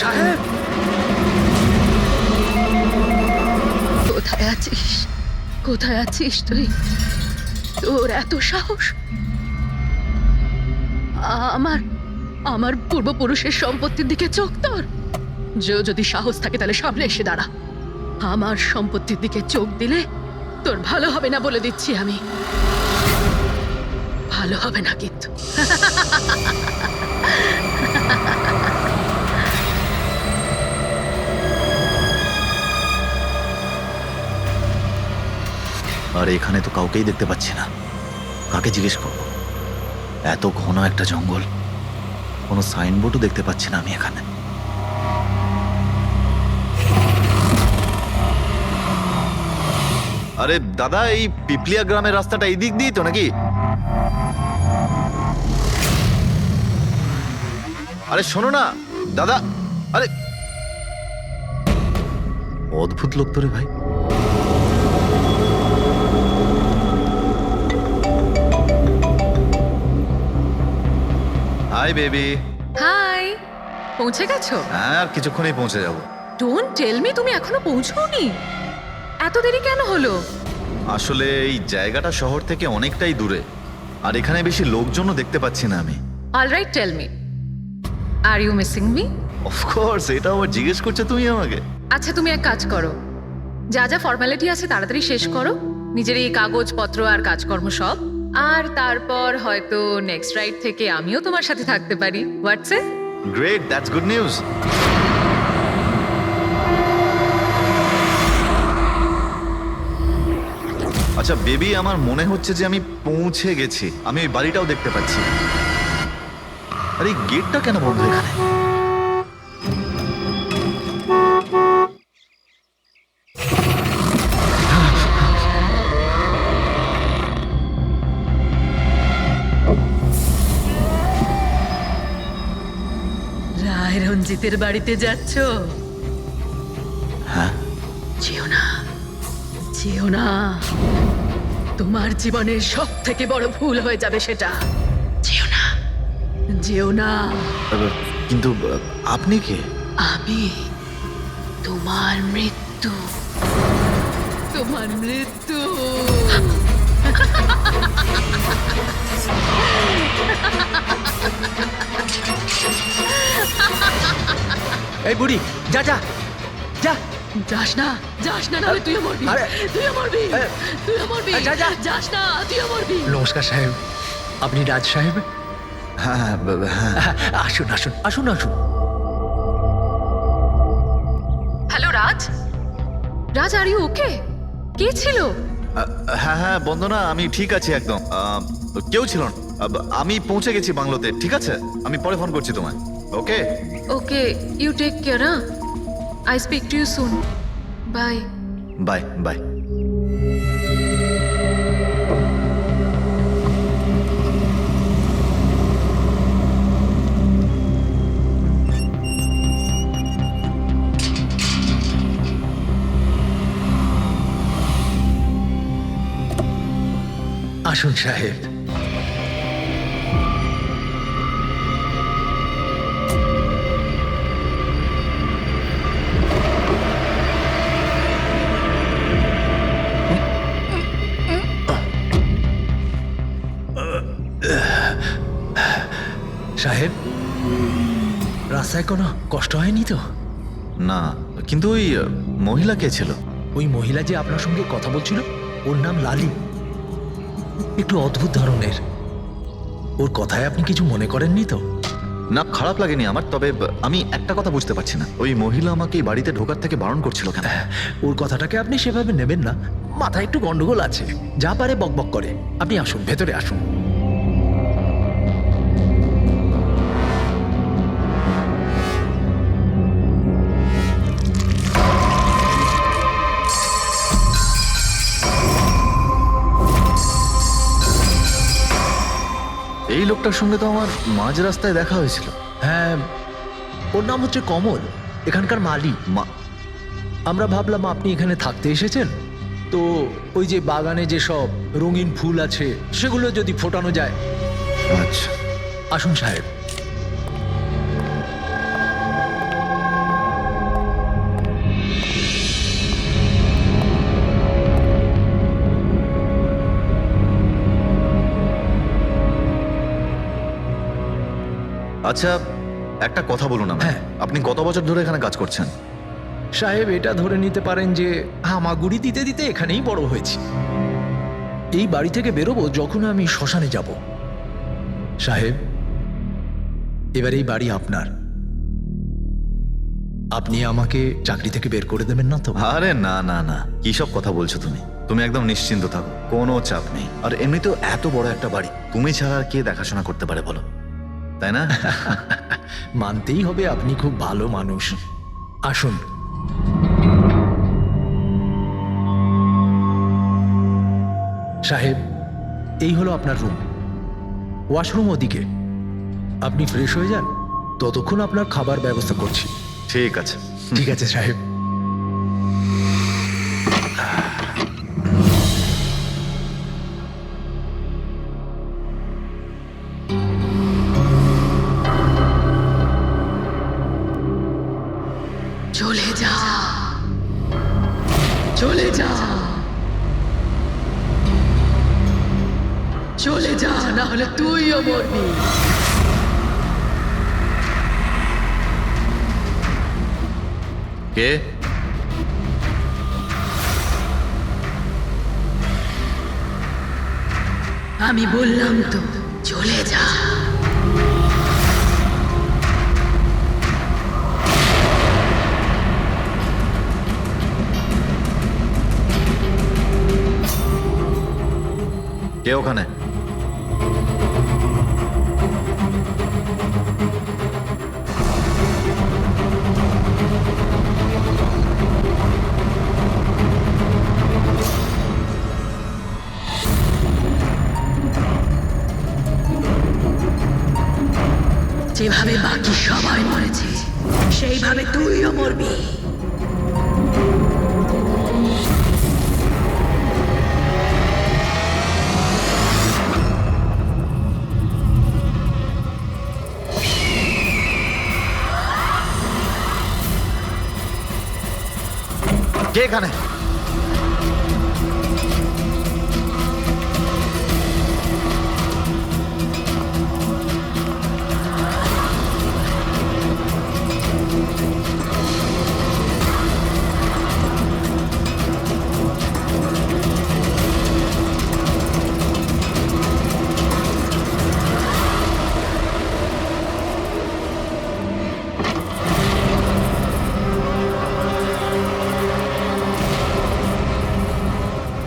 সাহেব, কোথায় আছিস? কোথায় আছিস তুই? তোর এত সাহস? আমার আমার পূর্বপুরুষের সম্পত্তির দিকে চোখ তোর? যদি সাহস থাকে তাহলে সামনে এসে দাঁড়া। আমার সম্পত্তির দিকে চোখ দিলে তোর ভালো হবে না বলে দিচ্ছি আমি। ভালো হবে না কিন্তু। আর এখানে তো কাউকেই দেখতে পাচ্ছি না, কাকে জিজ্ঞেস করবো? এত ঘন একটা জঙ্গল, কোনো সাইনবোর্ডও দেখতে পাচ্ছি না আমি এখানে। আরে দাদা, এই পিপলিয়া গ্রামের রাস্তাটা এই দিক দিয়ে তো নাকি? আরে শোনো না দাদা, আরে অদ্ভুত লোক তো রে ভাই। Hi baby. হাই, পৌঁছে গেছো? হ্যাঁ, আর কিছুক্ষণেই পৌঁছে যাব। ডোন্ট টেল মি তুমি এখনো পৌঁছোনি। এত দেরি কেন হলো? আসলে এই জায়গাটা শহর থেকে অনেকটাই দূরে, আর এখানে বেশি লোকজনও দেখতে পাচ্ছি না আমি। Alright, tell me, are you missing me? Of course, এটা আবার জিজ্ঞেস করছো তুমি আমাকে? আচ্ছা, তুমি এক কাজ করো, যা যা ফর্মালিটি আছে তাড়াতাড়ি শেষ করো, নিজের এই কাগজপত্র আর কাজকর্ম সব, আর তারপর হয়তো নেক্সট রাইড থেকে আমিও তোমার সাথে থাকতে পারি। WhatsApp? Great, that's good news. আচ্ছা বেবি, আমার মনে হচ্ছে যে আমি পৌঁছে গেছি। আমি ওই বাড়িটাও দেখতে পাচ্ছি। আরে এই গেটটা কেন বন্ধ এখানে? রায় রঞ্জিতের বাড়িতে যাচ্ছ? হ্যাঁ। যেও না, যেও না, তোমার জীবনের সব থেকে বড় ভুল হয়ে যাবে সেটা। যেও না, যেও না। কিন্তু আপনি কে? আমি তোমার মৃত্যু, তোমার মৃত্যু। এই বুড়ি, যা যা যা। যাস না, যাস না, নাহলে তুইও মরবি। আরে, তুইও মরবি, তুইও মরবি। যা, যা। যাস না, তুইও মরবি। নমস্কার সাহেব, আপনি রাজ সাহেব? হ্যাঁ হ্যাঁ হ্যাঁ। আসুন আসুন আসুন আসুন। Hello Raj, Raj, are you okay? কে ছিল? হ্যাঁ হ্যাঁ বন্দনা, আমি ঠিক আছি একদম। কেউ ছিল না। আমি পৌঁছে গেছি বাংলোতে। ঠিক আছে, আমি পরে ফোন করছি তোমায়। Okay okay, you take care. I speak to you soon. Bye. Bye bye. আসুন সাহেব। সাহেব, রাস্তায় কোনো কষ্ট হয়নি তো? না, কিন্তু ওই মহিলা কে ছিল? ওই মহিলা যে আপনার সঙ্গে কথা বলছিল, ওর নাম লালি। একটু অদ্ভুত ধরনের। ওর কথায় আপনি কিছু মনে করেননি তো? না, খারাপ লাগেনি আমার। তবে আমি একটা কথা বুঝতে পারছি না, ওই মহিলা আমাকে এই বাড়িতে ঢোকার থেকে বারণ করছিল কেন? ওর কথাটাকে আপনি সেভাবে নেবেন না, মাথায় একটু গন্ডগোল আছে, যা পারে বকবক করে। আপনি আসুন, ভেতরে আসুন। লোকটার সঙ্গে তো আমার মাঝ রাস্তায় দেখা হয়েছিল। হ্যাঁ, ওর নাম হচ্ছে কমল, এখানকার মালি। আমরা ভাবলাম আপনি এখানে থাকতে এসেছেন, তো ওই যে বাগানে যে সব রঙিন ফুল আছে সেগুলো যদি ফোটানো যায়। আচ্ছা, আসুন সাহেব। আচ্ছা, একটা কথা বলুন আমায়। হ্যাঁ। আপনি কত বছর ধরে এখানে কাজ করছেন? সাহেব, এটা ধরে নিতে পারেন যে হামাগুড়ি দিতে দিতে এখানেই বড় হয়েছি। এই বাড়ি থেকে বেরোবো যখন আমি শ্মশানে যাব। সাহেব, এবার এই বাড়ি আপনার। আপনি আমাকে চাকরি থেকে বের করে দেবেন না তো? আরে না না না, কি সব কথা বলছো তুমি? তুমি একদম নিশ্চিন্ত থাকো, কোনো চাপ নেই। আর এমনিতেও এত বড় একটা বাড়ি তুমি ছাড়া আর কে দেখাশোনা করতে পারে বলো, তাই না? মানতেই হবে আপনি খুব ভালো মানুষ। আসুন। সাহেব, এই হলো আপনার রুম। ওয়াশরুম ওদিকে। আপনি ফ্রেশ হয়ে যান, ততক্ষণ আপনার খাবার ব্যবস্থা করছি। ঠিক আছে। ঠিক আছে সাহেব। চলে যা, চলে যা, চলে যা, না হলে তুইও মরবি। কে? আমি বললাম তো চলে যা। কে ওখানে? যেভাবে বাকি সবাই মরেছে সেইভাবে তুইও মরবি। কে এখানে?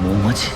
মৌমাছি?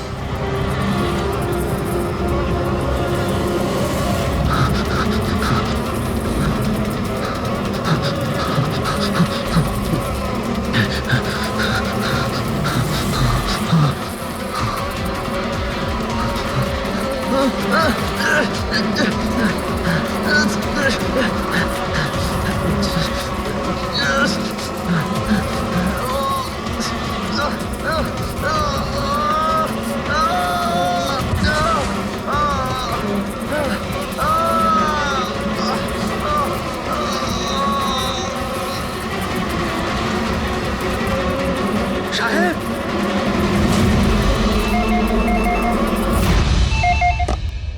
সাহেব,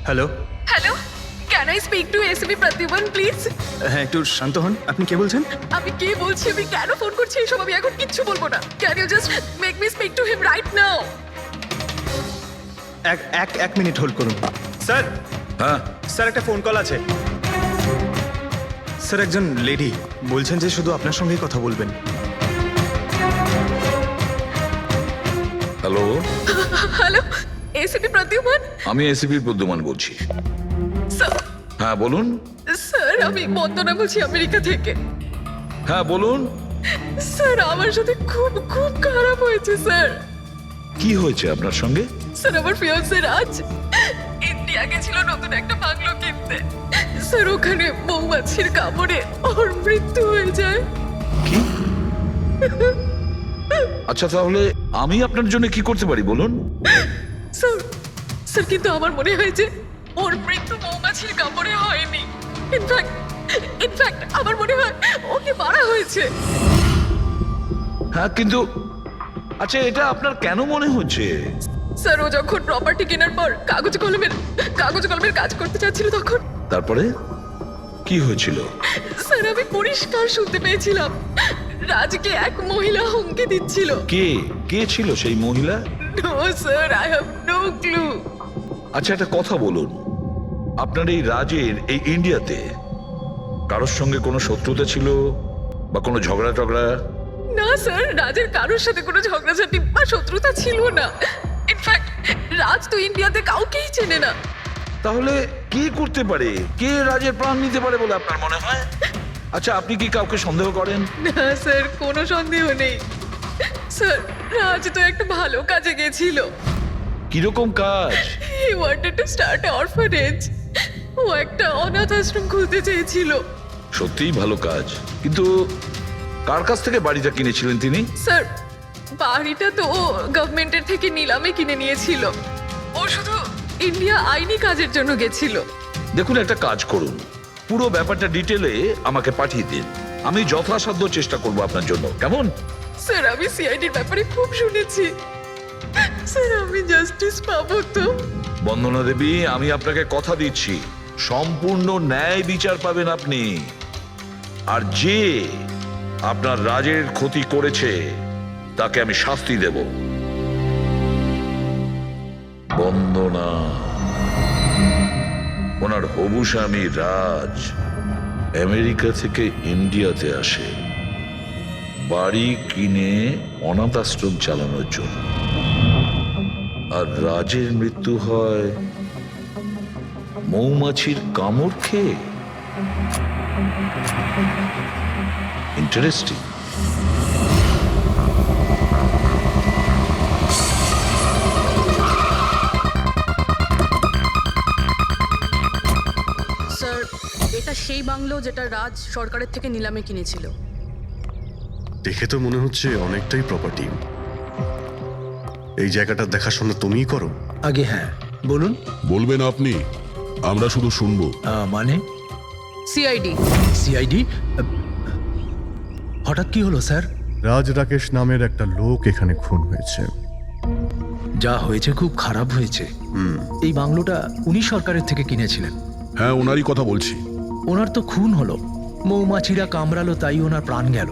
hello. Hello, can I speak to SB Pratiman please? হ্যাঁ, একটু শান্ত হন। আপনি কে বলছেন? আমি কে বলছি, আমি কেন ফোন করছি এসব আমি এখন কিচ্ছু বলবো না। Can you just make me speak to him right now? এক মিনিট হোল্ড করুন। স্যার, হ্যাঁ, স্যার একটা ফোন কল আছে। স্যার, একজন লেডি বলছেন যে শুধু আপনার সঙ্গেই কথা বলবেন। Hello, hello, SB Pratiman? আমি এসিপি প্রদ্যুমান বলছি। স্যার, হ্যাঁ বলুন। স্যার আমি বন্দনা বলছি আমেরিকা থেকে। হ্যাঁ বলুন, স্যার আমার সাথে খুব খুব খারাপ হয়েছে স্যার। কি হয়েছে আপনার সঙ্গে? স্যার আমার ফিয়ান্সে রাজ ইন্ডিয়া রিয়া গেছিল নতুন একটা বাংলো কিনতে। স্যার ওখানে মৌমাছির কামড়ে ওর মৃত্যু হয়ে যায়। কি? আচ্ছা তাহলে আমি আপনার জন্য কি করতে পারি বলুন? স্যার স্যার কিন্তু আমার মনে হয় যে ওর মৃত্যু মৌমাছির কামড়ে হয়নি। ইনফ্যাক্ট আমার মনে হয় ওকে মারা হয়েছে। হ্যাঁ কিন্তু আচ্ছা এটা আপনার কেন মনে হচ্ছে? স্যার ও যখন প্রপার্টি কেনার পর কাগজ কলমের কাজ করতে চাচ্ছিল তখন তারপরে কি হয়েছিল? স্যার আমি পরিষ্কার শুনতে পেয়েছিলাম রাজকে এক মহিলা হুমকি দিচ্ছিল। কে ছিল সেই মহিলা? No sir, I have no clue. আচ্ছা একটা কথা বলুন, আপনার এই রাজের এই ইন্ডিয়াতে কারোর সঙ্গে কোনো শত্রুতা ছিল বা কোনো ঝগড়া টগড়া? না স্যার, রাজের কারোর সাথে কোনো ঝগড়াঝাটি বা শত্রুতা ছিল না। ইনফ্যাক্ট রাজ তো ইন্ডিয়াতে কাউকেই চেনে না। তাহলে কে করতে পারে? কে রাজের প্রাণ নিতে পারে বলে আপনার মনে হয়? আচ্ছা আপনি কি কাউকে সন্দেহ করেন? না স্যার, কোনো সন্দেহ নেই। স্যার রাজ তো একটা ভালো কাজে গেছিল। কিরকম কাজ? He wanted to start a orphanage. ও একটা অনাথ আশ্রম খুলতে চেয়েছিল। সত্যিই ভালো কাজ, কিন্তু কার কাছ থেকে বাড়িটা কিনেছিলেন তিনি? স্যার বাড়িটা তো ও গভর্নমেন্টের থেকে নিলামে কিনে নিয়েছিল। ও শুধু ইন্ডিয়া আইনি কাজের জন্য গেছিল। দেখুন একটা কাজ করুন, পুরো ব্যাপারটা ডিটেলে আমাকে পাঠিয়ে দিন, আমি যথাসাধ্য চেষ্টা করব আপনার জন্য, কেমন? স্যার আমি সিআইডির ব্যাপারে খুব শুনেছি। স্যার আমি জাস্টিস পাবো তো? বন্দনা দেবী, আমি আপনাকে কথা দিচ্ছি সম্পূর্ণ ন্যায় বিচার পাবেন আপনি। আর যে আপনার রাজের ক্ষতি করেছে তাকে আমি শাস্তি দেব। বন্দনা, ওনার হবু স্বামী রাজ আমেরিকা থেকে ইন্ডিয়াতে আসে বাড়ি কিনে অনাথ আশ্রম চালানোর জন্য, আর রাজের মৃত্যু হয় মৌমাছির কামড় খেয়ে। ইন্টারেস্টিং। স্যার এটা সেই বাংলো যেটা রাজ সরকারের থেকে নিলামে কিনেছিল। দেখে তো মনে হচ্ছে অনেকটাই প্রপার্টি। এই জায়গাটা দেখাশোনা তুমিই করো? আগে হ্যাঁ, বলুন। বলবেন আপনি, আমরা শুধু শুনবো। মানে সিআইডি। সিআইডি? হঠাৎ কি হলো স্যার? রাজ রাকেশ নামের একটা লোক এখানে খুন হয়েছে। যা হয়েছে খুব খারাপ হয়েছে। এই বাংলোটা উনি সরকারের থেকে কিনেছিলেন। হ্যাঁ, ওনারই কথা বলছি। ওনার তো খুন হলো, মৌমাছিরা কামড়ালো, তাই ওনার প্রাণ গেল।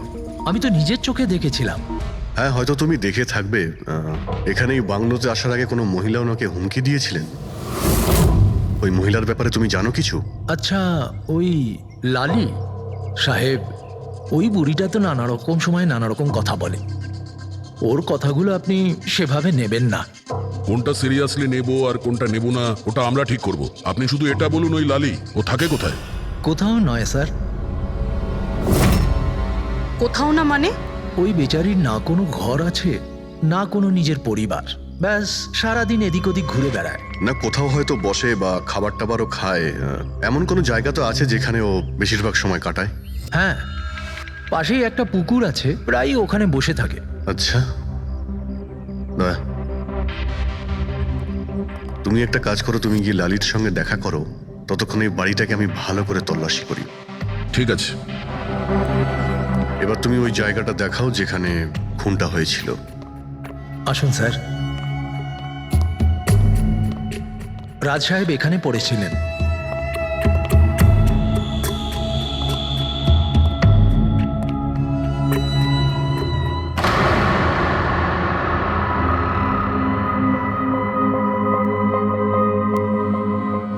আমি তো নিজের চোখে দেখেছিলাম। হ্যাঁ, হয়তো তুমি দেখে থাকবে। এখানে এই বাংলোতে আসার আগে কোনো মহিলা ওনাকে হুমকি দিয়েছিলেন। ওই মহিলার ব্যাপারে তুমি জানো কিছু? আচ্ছা, ওই লালি সাহেব, ওই বুড়িটা তো নানা রকম সময় নানা রকম কথা বলে। ওর কথাগুলো আপনি সেভাবে নেবেন না। কোনটা সিরিয়াসলি নেব আর কোনটা নেব না ওটা আমরা ঠিক করব। আপনি শুধু এটা বলুন, ওই লালি ও থাকে কোথায়? কোথাও নয় স্যার। কোথাও না মানে? ওই বেচারির না কোনো ঘর আছে, না কোনো নিজের পরিবার। ব্যাস সারাদিন এদিক ওদিক ঘুরে বেড়ায়। না কোথাও হয়তো বসে বা খাবার টাবারও খায়, এমন কোনো জায়গা তো আছে যেখানে ও বেশিরভাগ সময় কাটায়? হ্যাঁ, পাশেই একটা পুকুর আছে, প্রায় ওখানে বসে থাকে। আচ্ছা, বাহ। তুমি একটা কাজ করো, তুমি গিয়ে লালির সঙ্গে দেখা করো। ততক্ষণ এই বাড়িটাকে আমি ভালো করে তল্লাশি করি। ঠিক আছে। এবার তুমি ওই জায়গাটা দেখাও যেখানে খুনটা হয়েছিল। আসুন স্যার। রাজ সাহেব এখানে পড়েছিলেন।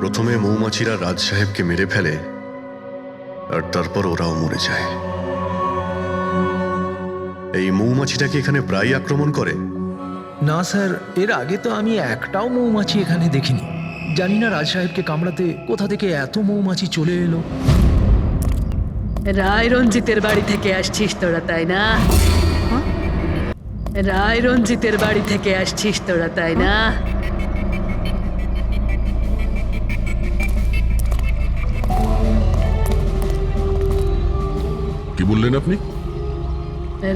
প্রথমে মৌমাছিরা রাজ সাহেবকে মেরে ফেলে, আর তারপর ওরাও মরে যায়। এই মৌমাছিটা কি এখানে প্রায় আক্রমণ করে? না স্যার, এর আগে তো আমি একটাও মৌমাছি এখানে দেখিনি। জানি না রাজ সাহেবকে কামড়াতে কোথা থেকে এত মৌমাছি চলে এলো। রায় রঞ্জিতের বাড়ি থেকে আসছিস তোরা, তাই না? রায় রঞ্জিতের বাড়ি থেকে আসছিস তোরা, তাই না? বললেন আপনি?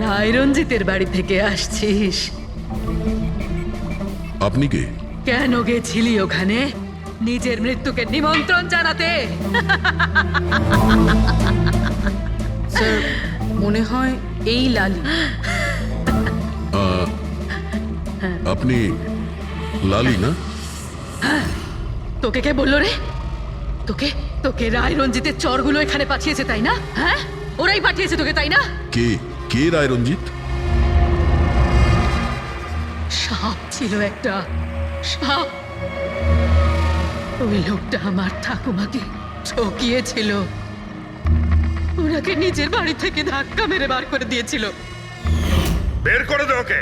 রায় রঞ্জিতের বাড়ি থেকে আসছিস? আপনি কে? কেন গেছিলি ওখানে? নিজের মৃত্যুকে নিমন্ত্রণ জানাতে? স্যার মনে হয় এই লালি। আপনি লালি না? তোকে কে বললো রে? তোকে তোকে রায় রঞ্জিতের চরগুলো এখানে পাঠিয়েছে তাই না? হ্যাঁ, ওরাই পাঠিয়েছে তোকে তাই না? কে কে রায় রঞ্জিত? সাপ ছিল একটা, সাপ। ওই লোকটা আমার ঠাকুমাকে ঠকিয়েছিল, ওনাকে নিজের বাড়ি থেকে ধাক্কা মেরে বার করে দিয়েছিল। বের করে দে ওকে।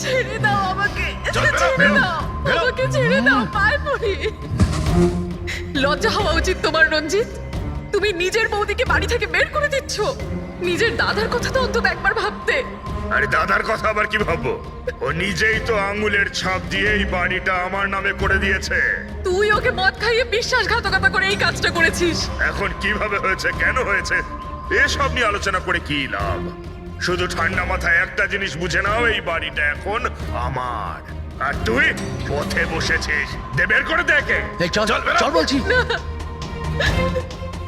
ছেড়ে দাও আমাকে, চল, বেরো, ছেড়ে বেরো, দাও বেরো। আমাকে, ছেড়ে দাও, পায়ে পড়ি। লজ্জা হওয়া উচিত তোমার রঞ্জিত। তুমি নিজের বৌদিকে বাড়ি থেকে বের করে দিচ্ছ। নিজের দাদার কথা তো অন্তত একবার ভাবতে। আরে দাদার কথা আবার কি ভাববো? ও নিজেই তো আঙুলের ছাপ দিয়ে এই বাড়িটা আমার নামে করে দিয়েছে। তুই ওকে মদ খাইয়ে বিশ্বাসঘাতকতা করে এই কাজটা করেছিস। এখন কিভাবে হয়েছে, কেন হয়েছে, এসব নিয়ে আলোচনা করে কি লাভ? শুধু ঠান্ডা মাথায় একটা জিনিস বুঝে নাও, এই বাড়িটা এখন আমার। আর তুই পথে বসেছিস। দে বের করে দেখে। এই চল বেরো। চল বলছি।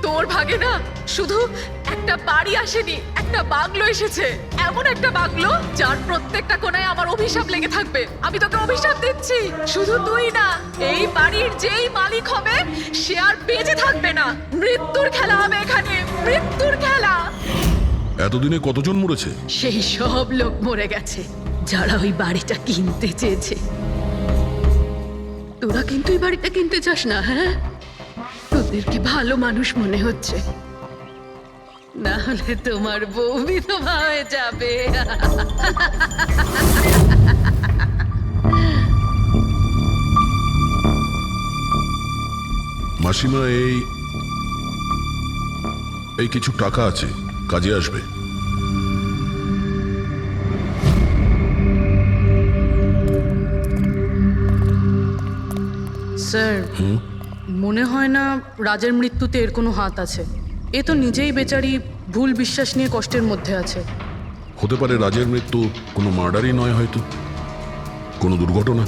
তোর ভাগে না শুধু একটা বাড়ি আসেনি, একটা বাংলো এসেছে। এমন একটা বাংলো যার প্রত্যেকটা কোণায় আমার অভিশাপ লেগে থাকবে। আমি তোকে অভিশাপ দিচ্ছি। শুধু তুই না, এই বাড়ির যেই মালিক হবে সে আর বেঁচে থাকবে না। মৃত্যুর খেলা হবে এখানে, মৃত্যুর খেলা। এতদিনে কতজন মরেছে? সেই সব লোক মরে গেছে যারা ওই বাড়িটা কিনতে চেয়েছে। তোরা কিন্তু এই বাড়িটা কিনতে চাস না, হ্যাঁ? তোদেরকে ভালো মানুষ মনে হচ্ছে, না হলে তোমার বউ বিধবা হয়ে যাবে। মাসিমা, এই কিছু টাকা আছে, কাজে আসবে। স্যার মনে হয় না রাজের মৃত্যুতে এর কোনো হাত আছে। এ তো নিজেই বেচারি ভুল বিশ্বাস নিয়ে কষ্টের মধ্যে আছে। হতে পারে রাজের মৃত্যু কোনো মার্ডারই নয়, হয়তো কোনো দুর্ঘটনা।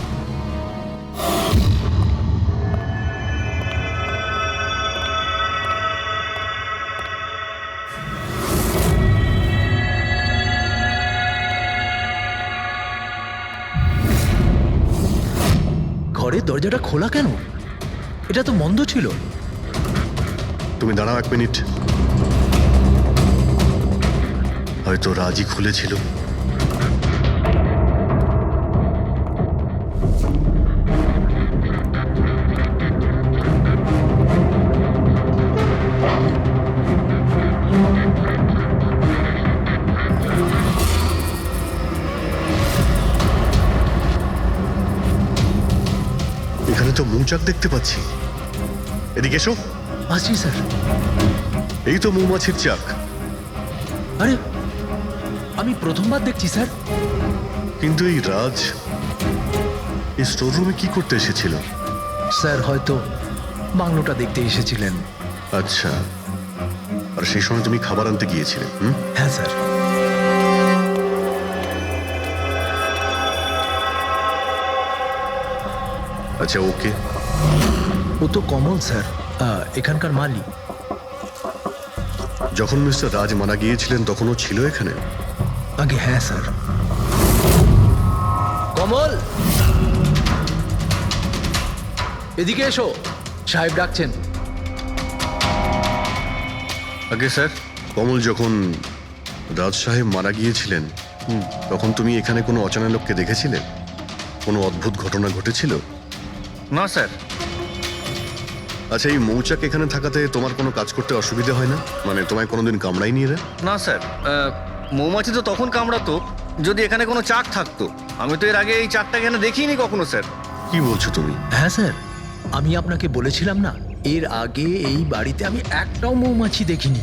ঘরের দরজাটা খোলা কেন? এটা তো বন্ধ ছিল। তুমি দাঁড়াও 1 মিনিট। হয়তো রাজি খুলেছিল। এখানে তো মৌচাক দেখতে পাচ্ছি। এদিকে এসো। আসছি স্যার। এই তো মৌমাছির চাক। আরে আমি প্রথমবার দেখছি স্যার। কিন্তু এই রাজ এই স্টোর রুমে কি করতে এসেছিল? স্যার হয়তো বাংলোটা দেখতে এসেছিলেন। আচ্ছা, আর সেই সময় তুমি খাবার আনতে গিয়েছিলে? হুম, হ্যাঁ স্যার। আচ্ছা, ওকে। ও তো কমল স্যার, এখানকার মালিক। যখন মিস্টার রাজ মারা গিয়েছিলেন তখন ও ছিল এখানে? আগে হ্যাঁ স্যার। কমল, এদিকে এসো, সাহেব ডাকছেন। আগে স্যার, কমল যখন রাজ সাহেব মারা গিয়েছিলেন তখন তুমি এখানে কোনো অচেনা লোককে দেখেছিলে? কোনো অদ্ভুত ঘটনা ঘটেছিল? না স্যার। আচ্ছা, এই মৌচাক এখানে থাকাতে তোমার কোনো কাজ করতে অসুবিধা হয় না? মানে তোমায় কোনোদিন কামড়ায়নি এরা? না স্যার, মৌমাছি তো তখন কামড়াতো যদি এখানে কোনো চাক থাকতো। আমি তো এর আগে এই চাকটা এখানে দেখিনি কখনো স্যার। কি বলছো তুমি? হ্যাঁ স্যার, আমি আপনাকে বলেছিলাম না, এর আগে এই বাড়িতে আমি একটাও মৌমাছি দেখিনি।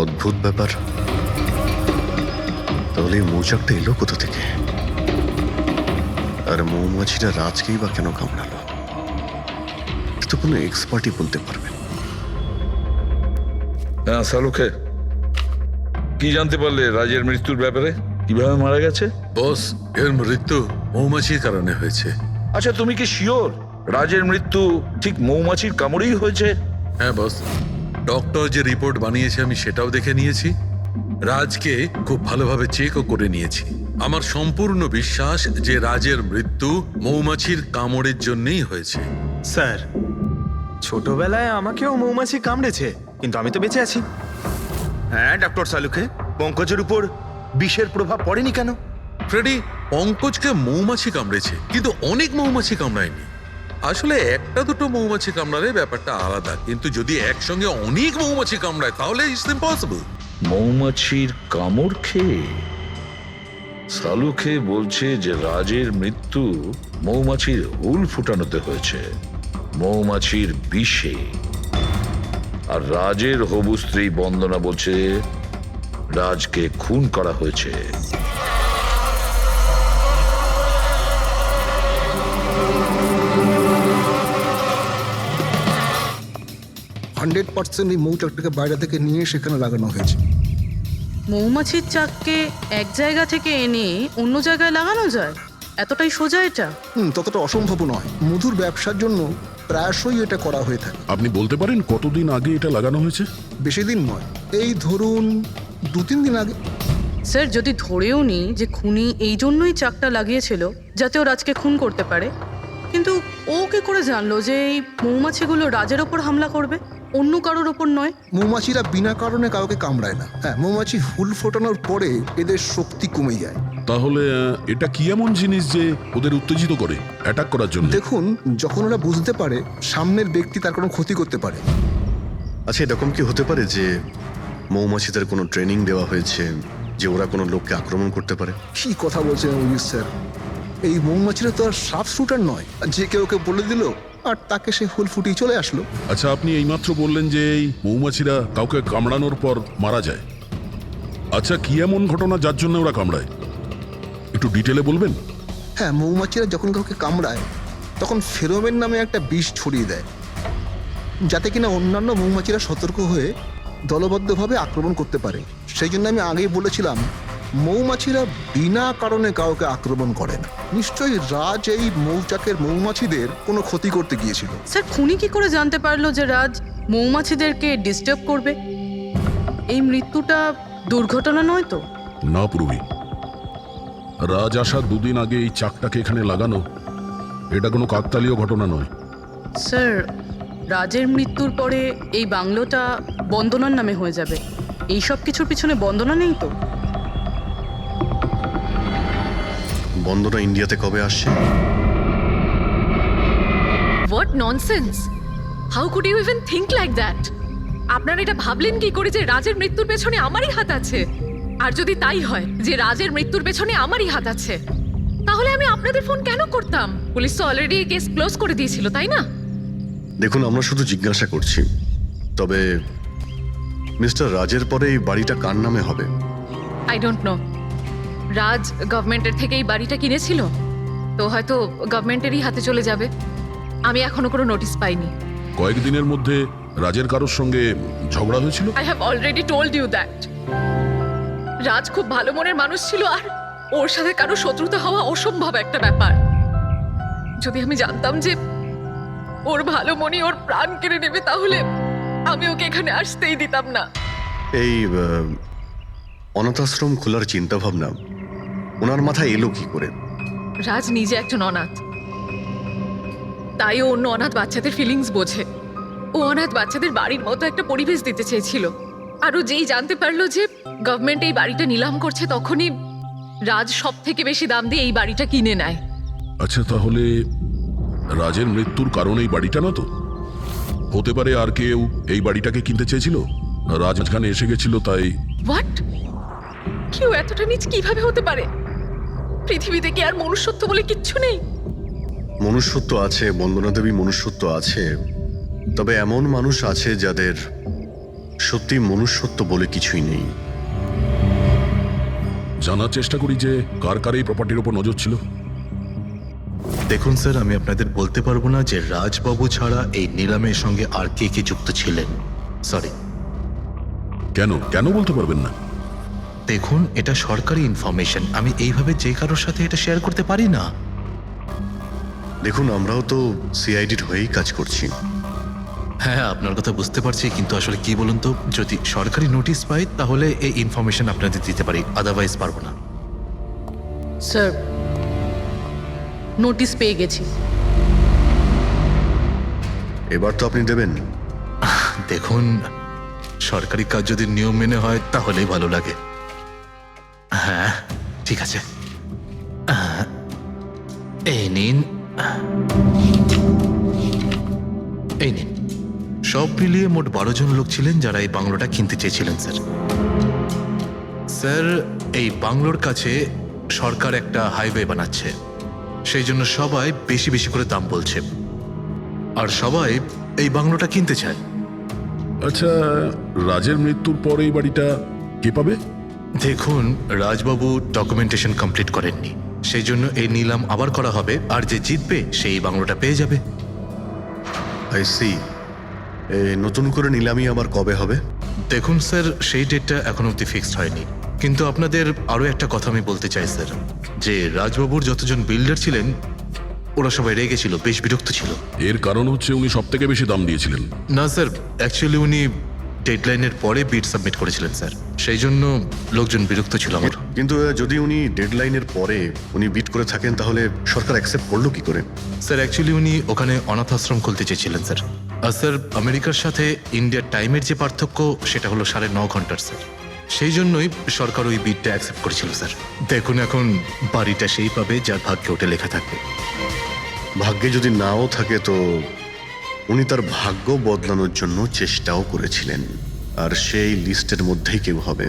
অদ্ভুত ব্যাপার। তাহলে এই মৌচাকটা এলো কোথা থেকে? আর মৌমাছিটা রাজকেই বা কেন কামড়ালো? তো কোনো এক্সপার্টই বলতে পারবে। হ্যাঁ সালুকে, কি জানতে পারলে রাজের মৃত্যুর ব্যাপারে? কিভাবে মারা গেছে? বস, এর মৃত্যু মৌমাছির কারণে হয়েছে। আচ্ছা, তুমি কি শিওর রাজের মৃত্যু ঠিক মৌমাছির কামড়েই হয়েছে? হ্যাঁ বস, ডক্টর যে রিপোর্ট বানিয়েছে আমি সেটাও দেখে নিয়েছি। রাজকে খুব ভালোভাবে চেকও করে নিয়েছি। আমার সম্পূর্ণ বিশ্বাস যে রাজের মৃত্যু মৌমাছির কামড়ের জন্যই হয়েছে। স্যার, ছোটবেলায় আমাকেও মৌমাছি কামড়েছে, কিন্তু আমি তো বেঁচে আছি। হ্যাঁ ডক্টর সালুকে, পঙ্কজের উপর বিষের প্রভাব পড়েনি কেন? ফ্রেডি, পঙ্কজকে মৌমাছি কামড়েছে, কিন্তু অনেক মৌমাছি কামড়ায়নি। আসলে একটা দুটো মৌমাছি কামড়ালে ব্যাপারটা আলাদা, কিন্তু যদি একসঙ্গে অনেক মৌমাছি কামড়ায় তাহলে ইটস ইম্পসিবল। মৌমাছির কামড় খেয়ে? সালুকে বলছে যে রাজের মৃত্যু মৌমাছির হুল ফুটানোতে হয়েছে, মৌমাছির বিষে। আর রাজের হবু স্ত্রী বন্দনা বলছে রাজকে খুন করা হয়েছে। 100% এই মৌচাকটাকে বাইরে থেকে নিয়ে সেখানে লাগানো হয়েছে। মৌমাছির চাককে এক জায়গা থেকে এনে অন্য জায়গায় লাগানো যায়? এতটাই সোজা এটা? ততটা অসম্ভব নয়। মধুর ব্যবসার জন্য প্রায়শই এটা করা হয়ে থাকে। আপনি বলতে পারেন কতদিন আগে এটা লাগানো হয়েছে? বেশি দিন নয়, এই ধরুন 2-3 দিন আগে। স্যার, যদি ধরেও নিই যে খুনি এই জন্যই চাকটা লাগিয়েছিল যাতে ও রাজকে খুন করতে পারে, কিন্তু ও কি করে জানলো যে এই মৌমাছিগুলো রাজের ওপর হামলা করবে, অন্য কারোর ওপর নয়? মৌমাছিরা বিনা কারণে কাউকে কামড়ায় না। হ্যাঁ, মৌমাছি হুল ফোটানোর পরে এদের শক্তি কমে যায়। তাহলে এটা কি এমন জিনিস যে ওদের উত্তেজিত করে অ্যাটাক করার জন্য? দেখুন, যখন ওরা বুঝতে পারে সামনের ব্যক্তি তার কোনো ক্ষতি করতে পারে। আচ্ছা, এরকম কি হতে পারে যে মৌমাছিদের কোনো ট্রেনিং দেওয়া হয়েছে যে ওরা কোনো লোককে আক্রমণ করতে পারে? কি কথা বলছেন অভিজিৎ স্যার? এই মৌমাছিরা তো আর সাফ শুটার নয় যে কেউ ওকে বলে দিল আর তাকে সে হুল ফুটিয়ে চলে আসলো। আচ্ছা, আপনি এইমাত্র বললেন যে এই মৌমাছিরা কাউকে কামড়ানোর পর মারা যায়। আচ্ছা, কি এমন ঘটনা যার জন্য ওরা কামড়ায়, একটু ডিটেলে বলবেন? হ্যাঁ, মৌমাছিরা যখন কাউকে কামড়ায় তখন ফেরোমেন নামে একটা বিষ ছড়িয়ে দেয়, যাতে কিনা অন্যান্য মৌমাছিরা সতর্ক হয়ে দলবদ্ধভাবে আক্রমণ করতে পারে। সেই জন্য আমি আগেই বলেছিলাম মৌমাছিরা বিনা কারণে কাউকে আক্রমণ করে না। নিশ্চয়ই রাজ এই মৌচাকের মৌমাছিদের কোনো ক্ষতি করতে গিয়েছিল। স্যার, খুনি কি করে জানতে পারলো যে রাজ মৌমাছিদেরকে ডিস্টার্ব করবে? এই মৃত্যুটা দুর্ঘটনা নয় তো? না পূর্বী, রাজ আসার 2 দিন আগে এই চাকটাকে এখানে লাগানো এটা কোনো কাকতালীয় ঘটনা নয়। স্যার, রাজের মৃত্যুর পরে এই বাংলোটা বন্দনার নামে হয়ে যাবে। এই সব কিছুর পিছনে বন্দনা নেই তো? বন্দনা ইন্ডিয়াতে কবে আসছে? What nonsense! How could you even think like that? আপনারা এটা ভাবলেন কি করে যে রাজের মৃত্যুর পেছনে আমারই হাত আছে? আর যদি তাই হয় যে রাজের মৃত্যুর পেছনে আমারই হাত আছে, তাহলে আমি আপনাদের ফোন কেন করতাম? পুলিশ তো অলরেডি কেস ক্লোজ করে দিয়েছিল, তাই না? দেখুন, আমরা শুধু জিজ্ঞাসা করছি। তবে মিস্টার রাজের পরে এই বাড়িটা কার নামে হবে? I don't know. রাজ গভর্নমেন্টের থেকে এই বাড়িটা কিনেছিল, তো হয়তো গভর্নমেন্টেরই হাতে চলে যাবে। আমি এখনো কোনো নোটিশ পাইনি। কয়েকদিনের মধ্যে রাজের কারোর সঙ্গে ঝগড়া হয়েছিল? I have already told you that. Raj খুব ভালো মনের মানুষ ছিল, আর ওর সাথে কারো শত্রুতা হওয়া অসম্ভব একটা ব্যাপার। যদি আমি জানতাম যে ওর ভালো মনই ওর প্রাণ কেড়ে নেবে, তাহলে আমি ওকে এখানে আসতেই দিতাম না। এই অনাথাশ্রম খোলার চিন্তা ভাবনা ওনার মাথায় এলো কি করে? রাজ নিজে একজন অনাথ, তাই ও অন্য অনাথ বাচ্চাদের ফিলিংস বোঝে। ও অনাথ বাচ্চাদের বাড়ির মতো একটা পরিবেশ দিতে চেয়েছিল। আর ও যেই জানতে পারলো যে গভর্নমেন্ট এই বাড়িটা নিলাম করছে, তখনই রাজ সব থেকে বেশি দাম দিয়ে এই বাড়িটা কিনে নেয়। আচ্ছা, তাহলে রাজের মৃত্যুর কারণ এই বাড়িটা না তো? হতে পারে আর কেউ এই বাড়িটাকে কিনতে চেয়েছিল, রাজ এখানে এসে গেছিল তাই। হোয়াট? কেউ এতটা নিচ কিভাবে হতে পারে? পৃথিবীতে কি আর মনুষ্যত্ব বলে কিচ্ছু নেই? মনুষ্যত্ব আছে, বন্দনা দেবী, মনুষ্যত্ব আছে। তবে এমন মানুষ আছে যাদের সত্যি মনুষ্যত্ব বলে কিছুই নেই। জানার চেষ্টা করি যে কার কার এই প্রপার্টির উপর নজর ছিল। দেখুন স্যার, আমি আপনাদের বলতে পারবো না যে রাজবাবু ছাড়া এই নিলামের সঙ্গে আর কে কে যুক্ত ছিলেন। সরি। কেন বলতে পারবেন না? দেখুন এটা সরকারি ইনফরমেশন, আমি এইভাবে যে কারোর সাথে এটা শেয়ার করতে পারি না। দেখুন আমরাও তো সিআইডির হয়েই কাজ করছি। হ্যাঁ আপনার কথা বুঝতে পারছি, কিন্তু আসলে কি বলুন তো, যদি সরকারি নোটিশ পাই তাহলে এই ইনফরমেশন আপনাদের দিতে পারি, আদারওয়াইজ পারবো না। স্যার, নোটিশ পেয়ে গেছি। এবার তো আপনি দেবেন। দেখুন সরকারি কাজ যদি নিয়ম মেনে হয় তাহলেই ভালো লাগে। হ্যাঁ ঠিক আছে, এই নিন, এই নিন। সব মিলিয়ে মোট 12 জন লোক ছিলেন যারা এই বাংলোটা কিনতে চেয়েছিলেন স্যার। স্যার এই বাংলোর কাছে সরকার একটা হাইওয়ে বানাচ্ছে, সেই জন্য সবাই বেশি বেশি করে দাম বলছে, আর সবাই এই বাংলোটা কিনতে চায়। আচ্ছা, রাজের মৃত্যুর পর এই বাড়িটা কে পাবে? দেখুন রাজবাবু ডকুমেন্টেশন কমপ্লিট করেননি, সেই জন্য এই নিলাম আবার করা হবে, আর যে জিতবে সেই বাংলোটা পেয়ে যাবে। I see. নতুন করে নিলামি আবার কবে হবে? দেখুন স্যার সেই ডেটটা এখন অব্দি ফিক্সড হয়নি, কিন্তু আপনাদের আরও একটা কথা আমি বলতে চাই স্যার, যে রাজবাবুর যতজন বিল্ডার ছিলেন ওরা সবাই রেগে ছিল, বেশ বিরক্ত ছিল। এর কারণ হচ্ছে উনি সব থেকে বেশি দাম দিয়েছিলেন। না স্যার, অ্যাকচুয়ালি উনি ডেডলাইনের পরে বিড সাবমিট করেছিলেন স্যার, সেই জন্য লোকজন বিরক্ত ছিল আমার। কিন্তু যদি উনি ডেডলাইনের পরে উনি বিট করে থাকেন তাহলে সরকার অ্যাকসেপ্ট করলো কি করে? স্যার অ্যাকচুয়ালি উনি ওখানে অনাথ আশ্রম খুলতে চেয়েছিলেন স্যার। আর স্যার আমেরিকার সাথে ইন্ডিয়ার টাইমের যে পার্থক্য সেটা হলো 9.5 ঘন্টার স্যার, সেই জন্যই সরকার ওই বিডটা অ্যাকসেপ্ট করেছিল স্যার। দেখুন এখন বাড়িটা সেই পাবে যার ভাগ্যে ওটা লেখা থাকবে। ভাগ্যে যদি নাও থাকে তো উনি তার ভাগ্য বদলানোর জন্য চেষ্টাও করেছিলেন, আর সেই লিস্টের মধ্যেই কেউ হবে।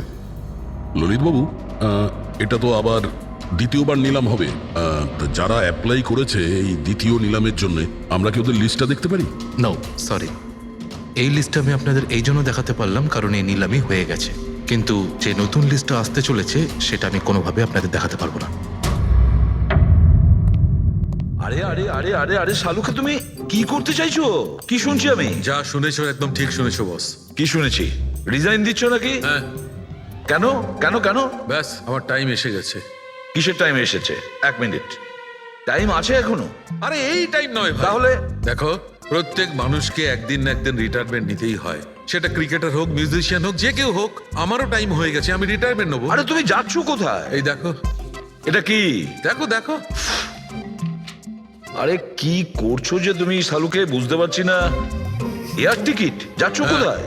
ললিতবাবু, এটা তো আবার দ্বিতীয়বার নিলাম হবে। যারা অ্যাপ্লাই করেছে এই দ্বিতীয় নিলামের জন্য, আমরা কি ওদের লিস্টটা দেখতে পারি? নো সরি, এই লিস্টটা আমি আপনাদের এই জন্য দেখাতে পারলাম কারণ এই নিলামই হয়ে গেছে, কিন্তু যে নতুন লিস্টটা আসতে চলেছে সেটা আমি কোনোভাবে আপনাদের দেখাতে পারবো না। আরে আরে আরে আরে আরে শালুকে, তুমি কি করতে চাইছো? কি শুনছি আমি? যা শুনেছো একদম ঠিক শুনেছো বস। কি শুনেছি? রিজাইন দিচ্ছ নাকি? হ্যাঁ। কেন কেন কেন? ব্যাস আমার টাইম এসে গেছে। কিসের টাইম এসেছে? 1 মিনিট টাইম আছে এখনো? আরে এই টাইম নয় ভাই। তাহলে দেখো, প্রত্যেক মানুষকে একদিন না একদিন রিটায়ারমেন্ট নিতেই হয়, সেটা ক্রিকেটার হোক, মিউজিশিয়ান হোক, যে কেউ হোক। আমারও টাইম হয়ে গেছে, আমি রিটায়ারমেন্ট নেবো। আরে তুমি যাচ্ছ কোথায়? এই দেখো। এটা কি? দেখো দেখো। আরে কি করছো যে তুমি শালুকে, বুঝতে পারছি না। Air ticket? যাচ্ছ কোথায়?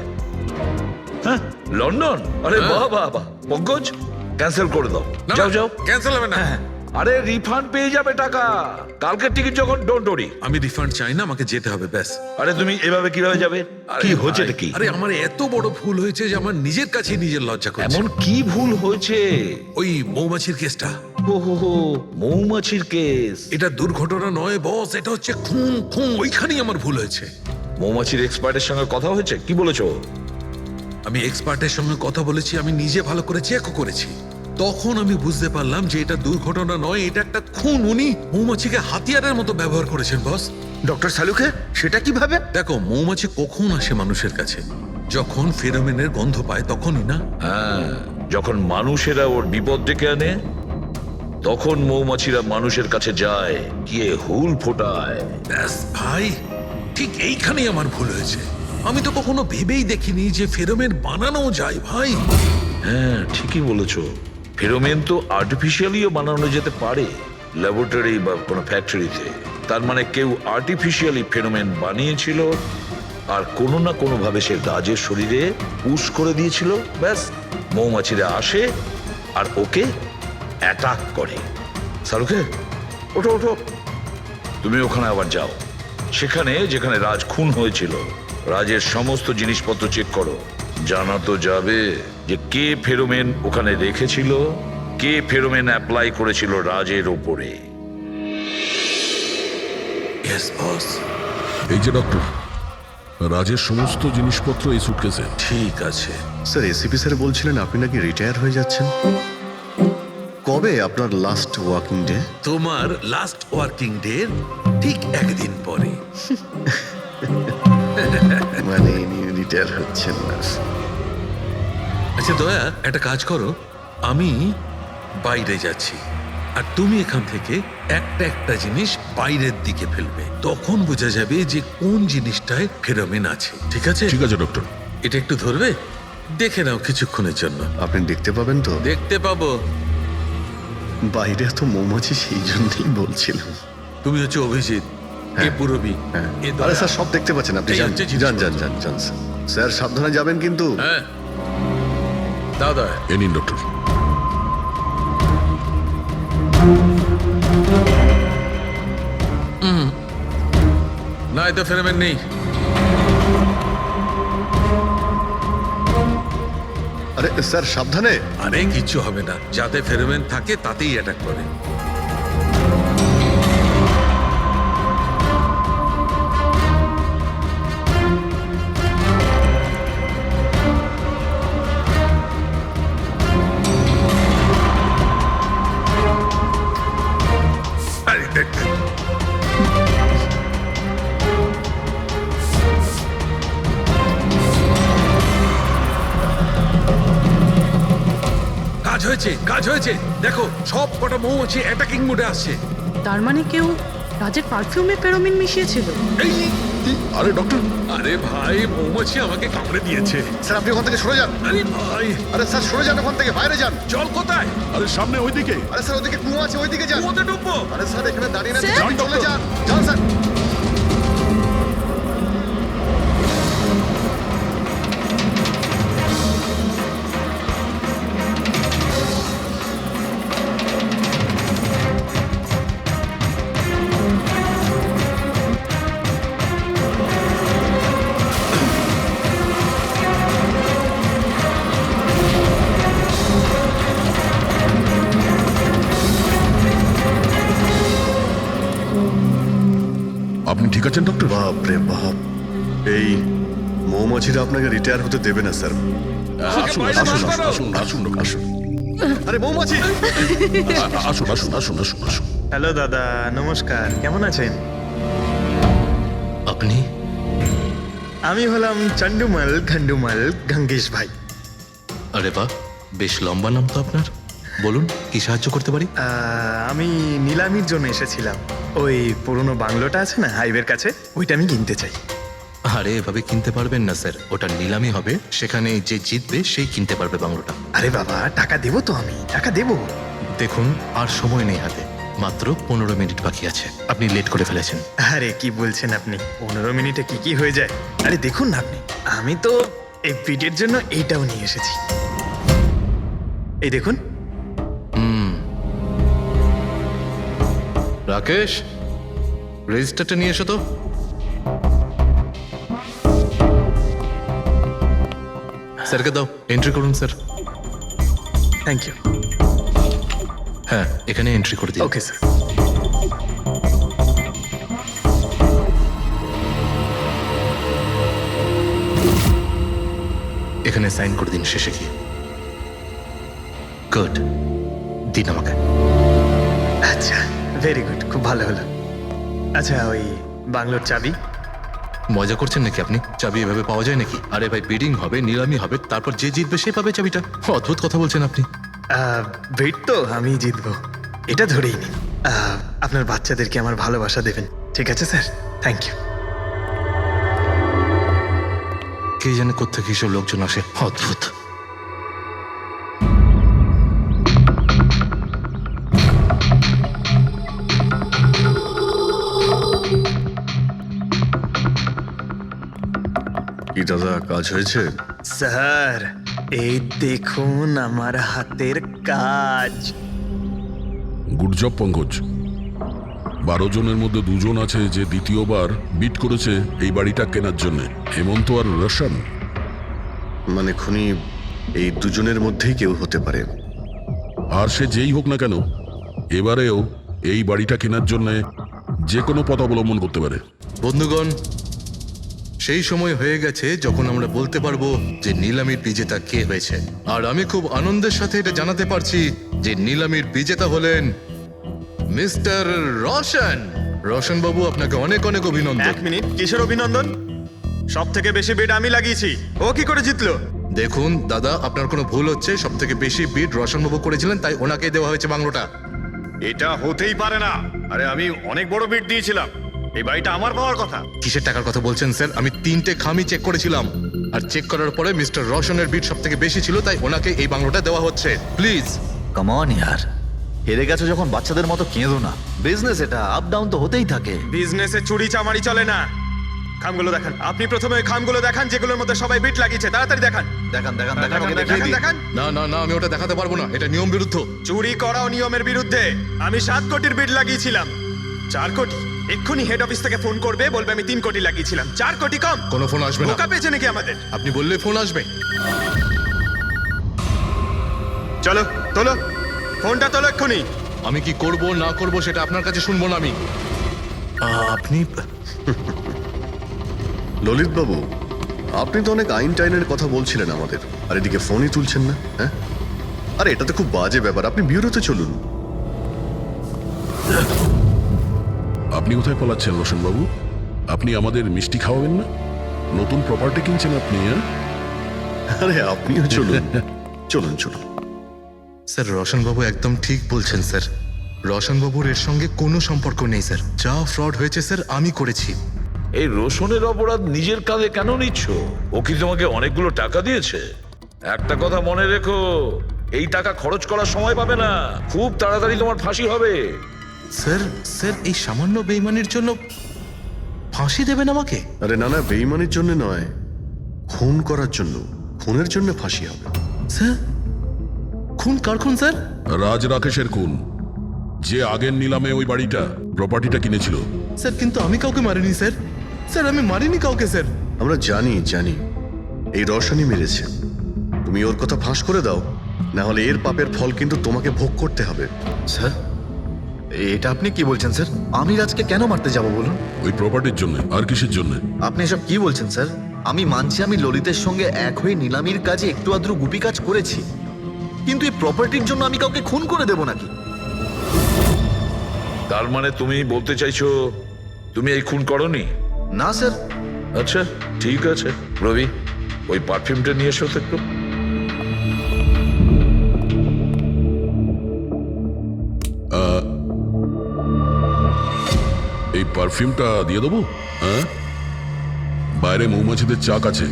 হ্যাঁ, লন্ডন? আরে বাহ বাহ বাহ। পঙ্কজ, ক্যান্সেল করে দাও, যাও যাও। ক্যান্সেল হবে না। আরে রিফান্ড পেয়ে যাবে টাকা, কালকের টিকিট যখন, ডোন্ট ওরি। আমি রিফান্ড চাই না, আমাকে যেতে হবে ব্যাস। আরে তুমি এভাবে কিভাবে যাবে? কি হচ্ছে কি? আরে আমার এত বড় ভুল হয়েছে যে আমার নিজের কাছে নিজের লজ্জা করছে। এমন কি ভুল হয়েছে? ওই মৌমাছির কেসটা। ও হো হো, মৌমাছির কেস। এটা দুর্ঘটনা নয় বস, এটা হচ্ছে খুন। খুন ওইখানেই আমার ভুল হয়েছে। মৌমাছির এক্সপার্টের সঙ্গে কথা হয়েছে? কি বলেছো? আমি এক্সপার্টের সঙ্গে কথা বলেছি, আমি নিজে ভালো করে চেকও করেছি। তখন আমি বুঝতে পারলাম যে এটা দুর্ঘটনা নয়, এটা একটা খুন। উনি মৌমাছিকে হাতিয়ারের মতো ব্যবহার করেছেন বস। ডক্টর শালুকে, সেটা কিভাবে? দেখো, মৌমাছি কখন আসে মানুষের কাছে? যখন ফেরোমেনের গন্ধ পায় তখনই না? হ্যাঁ, যখন মানুষেরা ওর বিপদ ডেকে আনে তখন মৌমাছিরা মানুষের কাছে যায়, গিয়ে হুল ফোটায়। ব্যাস ভাই, ঠিক এইখানেই আমার ভুল হয়েছে। আমি তো কখনো ভেবেই দেখিনি যে ফেরোমেন বানানো যায় ভাই। হ্যাঁ ঠিকই বলেছো, ফেরোমেন তো আর্টিফিশিয়ালিও বানানো যেতে পারে, ল্যাবরেটরি বা কোনো ফ্যাক্টরিতে। তার মানে কেউ আর্টিফিশিয়ালি ফেরোমেন বানিয়েছিল আর কোনো না কোনো ভাবে সে রাজের শরীরে পুশ করে দিয়েছিল। ব্যাস, মৌমাছিরা আসে আর ওকে অ্যাটাক করে। শালুকে, ওঠো ওঠো, তুমি ওখানে আবার যাও, সেখানে যেখানে রাজ খুন হয়েছিল রাজের সমস্ত জিনিসপত্র চেক করো। জানা তো যাবে যে কে ফেরোমেন ওখানে রেখেছিল, কে ফেরোমেন অ্যাপ্লাই করেছিল রাজের ওপরে। Yes boss. এই যে ডক্টর, রাজের সমস্ত জিনিসপত্র এই সুটকেসে। ঠিক আছে স্যার, এসিপি স্যার বলছিলেন আপনি নাকি রিটায়ার হয়ে যাচ্ছেন। কবে আপনার লাস্ট ওয়ার্কিং ডে? তোমার লাস্ট ওয়ার্কিং ডে ঠিক একদিন পরে। মানে রিটায়ার হচ্ছেন না? আচ্ছা দয়া, একটা কাজ করো, আমি বাইরে যাচ্ছি আর তুমি এখান থেকে একটা একটা জিনিস বাইরের দিকে ফেলবে, তখন বোঝা যাবে যে কোন জিনিসটায় ফেরোমেন আছে। ঠিক আছে? ঠিক আছে ডক্টর। এটা একটু ধরবে, দেখে নাও কিছুক্ষণের জন্য। আপনি দেখতে পাবেন তো? দেখতে পাবো। বাইরে তো মৌমাছি, সেই জন্যই বলছিলাম। তুমি হচ্ছে অভিজিৎ, এ পুরবী, হ্যাঁ। এ আরে দয়া। স্যার, সব দেখতে পাচ্ছেন আপনি। এই যান হচ্ছে যান যান জিনিসপত্র। যান যান স্যার। স্যার সাবধানে যাবেন কিন্তু। হ্যাঁ দাদা, এ নিন ডক্টর। না এতে ফেরোমেন নেই। আরে স্যার সাবধানে। আরে কিচ্ছু হবে না, যাতে ফেরোমেন থাকে তাতেই অ্যাটাক করে। আরে দেখ, কাজ হয়েছে, কাজ হয়েছে। দেখো সব কটা মৌমাছি অ্যাটাকিং মোডে আসছে। তার মানে কেউ রাজের পারফিউমে ফেরোমিন মিশিয়েছিল। এই, আরে ডক্টর, আরে ভাই, মৌমাছি আমাকে কামড়ে দিয়েছে। স্যার আপনি ওখান থেকে সরে যান। আরে ভাই, আরে স্যার সরে যান ওখান থেকে, বাইরে যান। জল কোথায়? আরে সামনে ওইদিকে। আরে স্যার ওদিকে কুয়ো আছে, ওইদিকে যান। কুয়োতে ডুববো? আরে স্যার এখানে দাঁড়িয়ে না, স্যার? যান, চলে যান। যান স্যার। আপনি ঠিক আছেন ডক্টর? বাপ রে বাপ, এই মৌমাছিরা আপনাকে রিটায়ার হতে দেবে না স্যার। আসুন বাইরে আসুন বার করো। আসুন আসুন আসুন আরে মৌমাছি! আসুন আসুন আসুন আসুন আসুন। হ্যালো দাদা, নমস্কার। কেমন আছেন? আপনি? আমি হলাম চন্ডুমাল খন্ডুমাল গঙ্গেশ ভাই। আরে বাহ, বেশ লম্বা নাম তো আপনার। বলুন, কি সাহায্য করতে পারি? আমি নিলামির জন্য এসেছিলাম। ওই পুরনো বাংলোটা আছে না হাইওয়ের কাছে, ওইটা আমি কিনতে চাই। আরে এভাবে কিনতে পারবেন না স্যার, ওটা নিলামি হবে, সেখানে যে জিতবে সেই কিনতে পারবে বাংলোটা। আরে বাবা, টাকা দেবো তো, আমি টাকা দেবো। দেখুন, আর সময় নেই হাতে, মাত্র 15 মিনিট বাকি আছে। আপনি লেট করে ফেলেছেন। আরে কি বলছেন আপনি, 15 মিনিটে কি কি হয়ে যায়? আরে দেখুন না আপনি, আমি তো এই পিটের জন্য এইটাও নিয়ে এসেছি। এই দেখুন। রাকেশ, রেজিস্টারটা নিয়ে এসো তো। স্যারকে দাও, এন্ট্রি করুন স্যার। Thank you. হ্যাঁ, এখানে এন্ট্রি করে দিন। Okay sir. এখানে সাইন করে দিন শেষে গিয়ে। গুড, দিন আমাকে। আচ্ছা, ভেরি গুড, খুব ভালো হলো। আচ্ছা, ওই বাংলোর চাবি? মজা করছেন নাকি আপনি? চাবি এভাবে পাওয়া যায় নাকি? আরে ভাই, বিডিং হবে, নিলামি হবে, তারপর যে জিতবে সে পাবে চাবিটা। অদ্ভুত কথা বলছেন আপনি। ভেট তো আমি জিতবো, এটা ধরেই নিন। আপনার বাচ্চাদেরকে আমার ভালোবাসা দেবেন, ঠিক আছে স্যার? Thank you. কে জানে কোত্থেকে এসব লোকজন আসে, অদ্ভুত। কি দাদা, কাজ হয়েছে? স্যার, এই দেখুন আমার হাতের কাজ। Good job Pankaj. 12 জনের মধ্যে 2 জন আছে যে দ্বিতীয়বার বিট করেছে এই বাড়িটা কেনার জন্য, হেমন্ত আর রোশন। মানে খুনি এই দুজনের মধ্যেই কেউ হতে পারে। আর সে যেই হোক না কেন, এবারেও এই বাড়িটা কেনার জন্য যে কোনো পথ অবলম্বন করতে পারে। বন্ধুগণ, সেই সময় হয়ে গেছে যখন আমরা বলতে পারবো যে নিলামির বিজেতা কে হয়েছে। আর আমি খুব আনন্দের সাথে এটা জানাতে পারছি যে নিলামির বিজেতা হলেন মিস্টার রোশন। রোশন বাবু, আপনাকে অনেক অনেক অভিনন্দন। 1 মিনিট, কিসের অভিনন্দন? সব থেকে বেশি বেট আমি লাগিয়েছি, ও কি করে জিতলো? দেখুন দাদা, আপনার কোনো ভুল হচ্ছে। সব থেকে বেশি বিট রোশনবাবু করেছিলেন, তাই ওনাকে দেওয়া হয়েছে বাংলোটা। এটা হতেই পারে না। আরে আমি অনেক বড় বিট দিয়েছিলাম, এই বাড়িটা আমার পাওয়ার কথা। কিসের টাকার কথা বলছেন স্যার? আমি 3টে খামি চেক করেছিলাম, আর চেক করার পরে মিস্টার রোশনের বিট সব থেকে বেশি ছিল, তাই ওনাকে এই বাংলোটা দেওয়া হচ্ছে। প্লিজ। কাম অন ইয়ার, হেরে গেছো যখন বাচ্চাদের মতো কেঁদো না। বিজনেস এটা, আপ ডাউন তো হতেই থাকে। বিজনেসে চুরি চামারি চলে না। খামগুলো দেখান, আপনি প্রথমে ওই খামগুলো দেখান যেগুলোর মধ্যে সবাই বিট লাগিয়েছে। তাড়াতাড়ি দেখান। দেখান দেখান দেখান, দেখান, ওকে দেখান, দেখিয়ে দিই। দেখান। না না না, আমি ওটা দেখাতে পারবো না, এটা নিয়ম বিরুদ্ধ। চুরি করাও নিয়মের বিরুদ্ধে। আমি 7 কোটির বিট লাগিয়েছিলাম। 4 কোটি? এক্ষুনি হেড অফিস থেকে ফোন করবে, বলবে আমি 3 কোটি লাগিয়েছিলাম। 4 কোটি কম? কোনো ফোন আসবে না। বোকা পেয়েছে নাকি আমাদের? আপনি বললে ফোন আসবে। চলো তোলো, ফোনটা তোলো এক্ষুনি। আমি কি করব না করব সেটা আপনার কাছে শুনবো না আমি। আপনি ললিত বাবু, আপনি তো অনেক আইন টাইনের কথা বলছিলেন আমাদের, আর এদিকে ফোনই তুলছেন না। হ্যাঁ, আরে এটা তো খুব বাজে ব্যাপার। আপনি ব্যুরোতে চলুন। আপনি কোথায় পলাচ্ছেন রোশনবাবু? আপনি আমাদের মিষ্টি খাওয়াবেন না? নতুন প্রপার্টি কিনছেন আপনি? আরে আপনিও চলুন, চলুন চলুন। স্যার, রোশনবাবু একদম ঠিক বলছেন স্যার। রোশনবাবুর এর সঙ্গে কোনো সম্পর্ক নেই স্যার। যা ফ্রড হয়েছে স্যার আমি করেছি। এই রোশনের অপরাধ নিজের কাঁধে কেন নিচ্ছ? ও কি তোমাকে অনেকগুলো টাকা দিয়েছে? একটা কথা মনে রেখো, এই টাকা খরচ করার সময় পাবে না। খুব তাড়াতাড়ি তোমার ফাঁসি হবে। স্যার স্যার, এই সামান্য বেইমানির জন্য ফাঁসি দেবেন আমাকে? আরে না না, বেইমানির জন্য নয়, খুন করার জন্য। খুনের জন্য ফাঁসি হবে। স্যার, খুন কার খুন স্যার? রাজ রাকেশের খুন, যে আগের নিলামে ওই বাড়িটা প্রপার্টিটা কিনেছিল। স্যার, কিন্তু আমি কাউকে মারিনি স্যার। স্যার, আমি মারিনি কাউকে স্যার। আমরা জানি জানি এই রওশনই মেরেছে। তুমি ওর কথা ফাঁস করে দাও, না হলে এর পাপের ফল কিন্তু তোমাকে ভোগ করতে হবে। স্যার, এটা আপনি কি বলছেন স্যার? আমি রাজকে কেন মারতে যাব বলুন? ওই প্রপার্টির জন্য। আর কিসের জন্য? আপনি এসব কি বলছেন স্যার? আমি মানছি আমি ললিতের সঙ্গে এক হয়ে নিলামির কাজে একটু আদ্রু গুপি কাজ করেছি, কিন্তু এই প্রপার্টির জন্য আমি কাউকে খুন করে দেব নাকি? তার মানে তুমি বলতে চাইছো তুমি এই খুন করনি? না স্যার। আচ্ছা ঠিক আছে, রবি ওই পারফিউমটা নিয়ে এসো তো একটু। এই পারফিউমটা দিয়ে দেবো? হ্যাঁ, বাইরে মৌমাছিদের চাক আছে,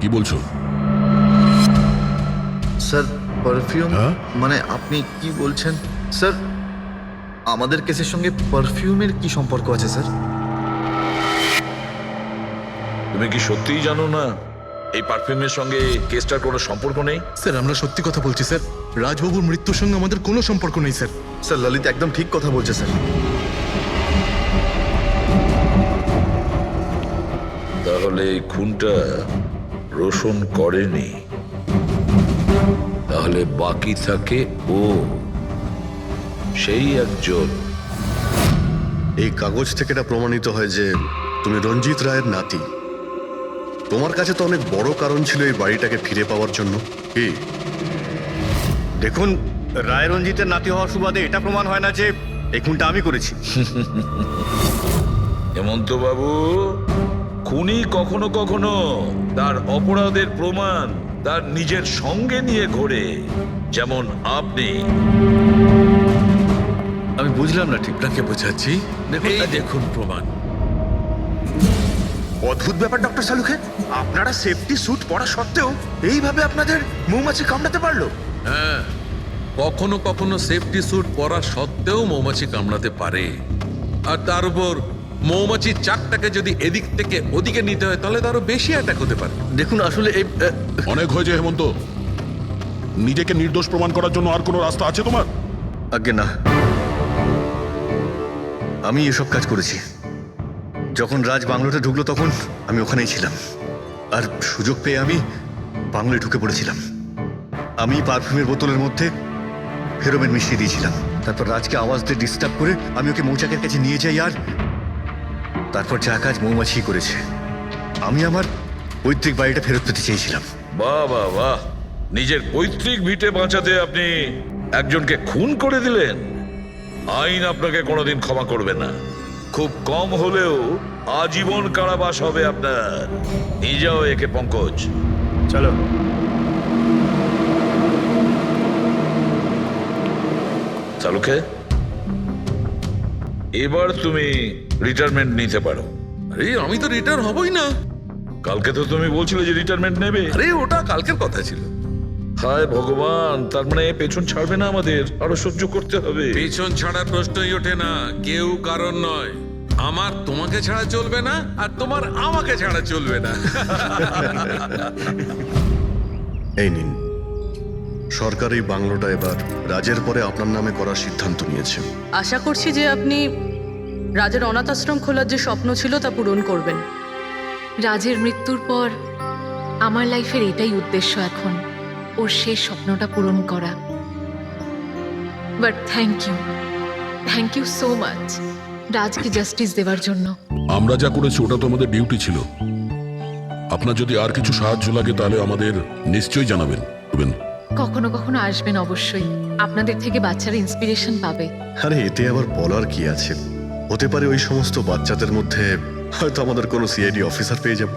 কি বলছো? স্যার, পারফিউম হ্যাঁ? মানে আপনি কি বলছেন? স্যার, আমাদের কেসের সঙ্গে পারফিউমের কি সম্পর্ক আছে স্যার? তুমি কি সত্যিই জানো না এই পারফিউমের সঙ্গে কেসটার কোনো সম্পর্ক নেই? স্যার, আমরা সত্যি কথা বলছি স্যার। রাজবাবুর মৃত্যুর সঙ্গে আমাদের কোনো সম্পর্ক নেই স্যার। স্যার, ললিত একদম ঠিক কথা বলছে স্যার। তাহলে এই খুনটা রোশন করেনি, তাহলে বাকি থাকে ও, সেই একজন। এই কাগজ থেকে এটা প্রমাণিত হয় যে তুমি রঞ্জিত রায়ের নাতি। তোমার কাছে তো অনেক বড় কারণ ছিল এই বাড়িটাকে ফিরে পাওয়ার জন্য। কি? দেখুন, রায় রঞ্জিতের নাতি হওয়ার সুবাদে এটা প্রমাণ হয় না যে এই খুনটা আমি করেছি। হেমন্ত বাবু, খুনি কখনো কখনো তার অপরাধের প্রমাণ তার নিজের সঙ্গে নিয়ে ঘোরে, যেমন আপনি। আমি বুঝলাম না ঠিক। আপনাকে বোঝাচ্ছি, এই দেখুন প্রমাণ। অদ্ভুত ব্যাপার ডক্টর সালুখে, আপনারা সেফটি স্যুট পরা সত্ত্বেও এইভাবে আপনাদের মৌমাছি কামড়াতে পারলো? হ্যাঁ, কখনো কখনো সেফটি স্যুট পরা সত্ত্বেও মৌমাছি কামড়াতে পারে। আর তার উপর মৌমাছির চাকটাকে যদি এদিক থেকে ওদিকে নিতে হয় তাহলে তারও বেশি অ্যাটাক হতে পারে। দেখুন, আসলে এই অনেক হয়েছে হেমন্ত। নিজেকে নির্দোষ প্রমাণ করার জন্য আর কোনো রাস্তা আছে তোমার? আজ্ঞে না, আমি এসব কাজ করেছি। যখন রাজ বাংলোতে ঢুকলো তখন আমি ওখানেই ছিলাম, আর সুযোগ পেয়ে আমি বাংলোয় ঢুকে পড়েছিলাম। আমি পারফিউমের বোতলের মধ্যে ফেরোমেন মিশিয়ে দিয়েছিলাম। তারপর রাজকে আওয়াজ দিয়ে ডিস্টার্ব করে আমি ওকে মৌচাকের কাছে নিয়ে যাই, আর তারপর যা কাজ মৌমাছি করেছে। আমি আমার পৈতৃক বাড়িটা ফেরত পেতে চেয়েছিলাম। বাহ বাহ বাহ, নিজের পৈতৃক ভিটে বাঁচাতে আপনি একজনকে খুন করে দিলেন। আইন আপনাকে কোনোদিন ক্ষমা করবে না। খুব কম হলেও আজীবন কারাবাস হবে আপনার। নিয়ে যাও একে পঙ্কজ। চলো। চালুকে এবার তুমি রিটায়ারমেন্ট নিতে পারো। আরে আমি তো রিটায়ার হবই না। কালকে তো তুমি বলছিলে যে রিটায়ারমেন্ট নেবে। আরে ওটা কালকের কথা ছিল। হায় ভগবান, তার মানে পেছন ছাড়বে না, আমাদের আরো সহ্য করতে হবে। পেছন ছাড়ার প্রশ্নই ওঠে না, কেউ কারণ নয়। আমার তোমাকে ছাড়া চলবে না, আর তোমার আমাকে ছাড়া চলবে না। এই নিন, সরকার এই বাংলোটা এবার রাজের পরে আপনার নামে করার সিদ্ধান্ত নিয়েছে। আশা করছি যে আপনি রাজের অনাথ আশ্রম খোলার যে স্বপ্ন ছিল তা পূরণ করবেন। রাজের মৃত্যুর পর আমার লাইফের এটাই উদ্দেশ্য এখন, ওর শেষ স্বপ্নটা পূরণ করা। But thank you so much রাজকে জাস্টিস দেওয়ার জন্য। আমরা যা করেছি ওটা তো আমাদের ডিউটি ছিল। আপনার যদি আর কিছু সাহায্য লাগে তাহলে আমাদের নিশ্চয়ই জানাবেন। কখনো কখনো আসবেন অবশ্যই, আপনাদের থেকে বাচ্চারা ইন্সপিরেশন পাবে। আরে এতে আবার বলার কি আছে, হতে পারে ওই সমস্ত বাচ্চাদের মধ্যে হয়তো আমাদের কোনো সিআইডি অফিসার পেয়ে যাব।